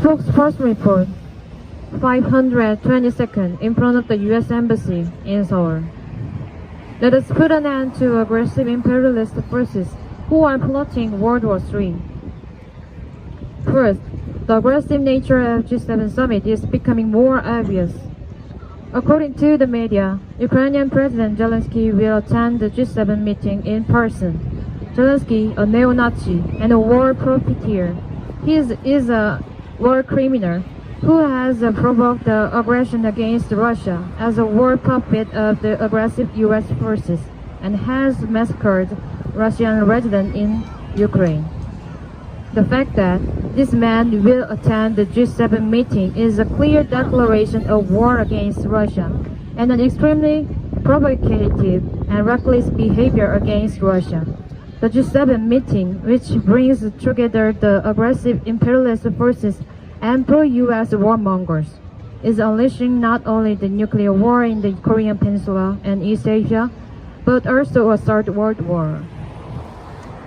Spokesperson report 522nd in front of the U.S. Embassy in Seoul. Let us put an end to aggressive imperialist forces who are plotting World War III. First, the aggressive nature of G7 summit is becoming more obvious. According to the media, Ukrainian President Zelensky will attend the G7 meeting in person. Zelensky, a neo-Nazi and a war profiteer, he is a war criminal who has provoked the aggression against Russia as a war puppet of the aggressive U.S. forces and has massacred Russian residents in Ukraine. The fact that this man will attend the G7 meeting is a clear declaration of war against Russia and an extremely provocative and reckless behavior against Russia. The G7 meeting, which brings together the aggressive imperialist forces and pro-U.S. warmongers, is unleashing not only the nuclear war in the Korean Peninsula and East Asia, but also a third world war.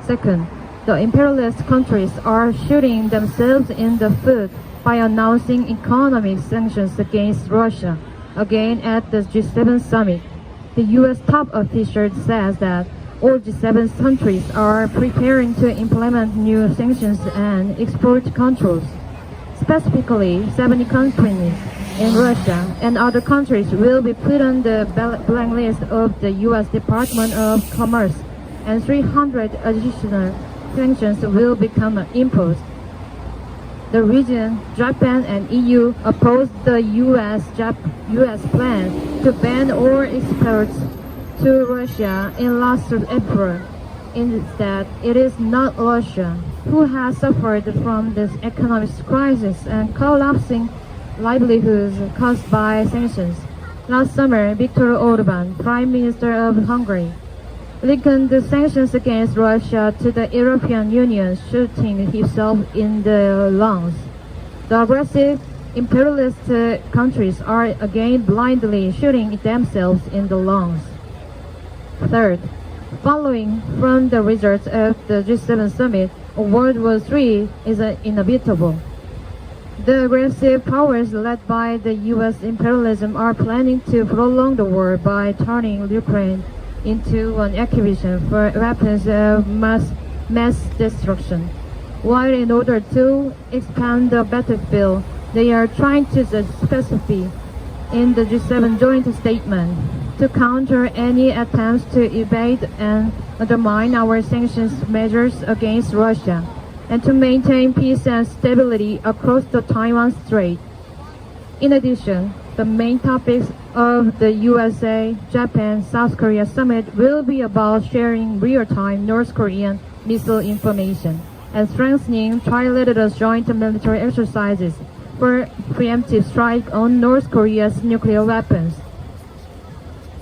Second, the imperialist countries are shooting themselves in the foot by announcing economic sanctions against Russia, again at the G7 summit. The U.S. top official says that all G7 countries are preparing to implement new sanctions and export controls. Specifically, 70 companies in Russia and other countries will be put on the blank list of the U.S. Department of Commerce, and 300 additional sanctions will become imposed. The region, Japan and EU opposed the U.S. plan to ban all exports to Russia in last April. Instead, it is not Russia who has suffered from this economic crisis and collapsing livelihoods caused by sanctions. Last summer, Viktor Orban, Prime Minister of Hungary, likened the sanctions against Russia to the European Union shooting himself in the lungs. The aggressive imperialist countries are again blindly shooting themselves in the lungs. Third, following from the results of the G7 summit, World War III is inevitable. The aggressive powers led by the U.S. imperialism are planning to prolong the war by turning Ukraine into an exhibition for weapons of mass destruction. While in order to expand the battlefield, they are trying to specify in the G7 joint statement to counter any attempts to evade and undermine our sanctions measures against Russia, and to maintain peace and stability across the Taiwan Strait. In addition, the main topics of the USA, Japan, South Korea summit will be about sharing real-time North Korean missile information and strengthening trilateral joint military exercises for preemptive strike on North Korea's nuclear weapons.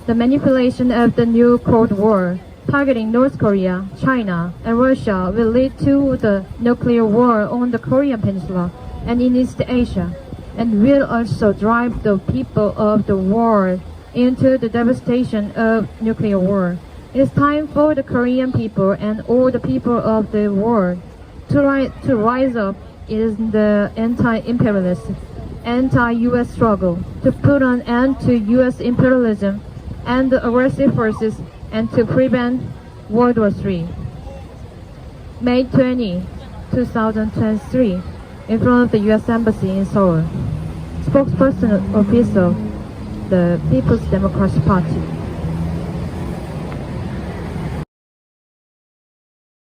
The manipulation of the new Cold War targeting North Korea, China, and Russia will lead to the nuclear war on the Korean Peninsula and in East Asia, and will also drive the people of the world into the devastation of nuclear war. It is time for the Korean people and all the people of the world to rise up in the anti-imperialist, anti-U.S. struggle, to put an end to U.S. imperialism and the aggressive forces, and to prevent World War III. May 20, 2023, in front of the U.S. Embassy in Seoul. Spokesperson office of the People's Democratic Party.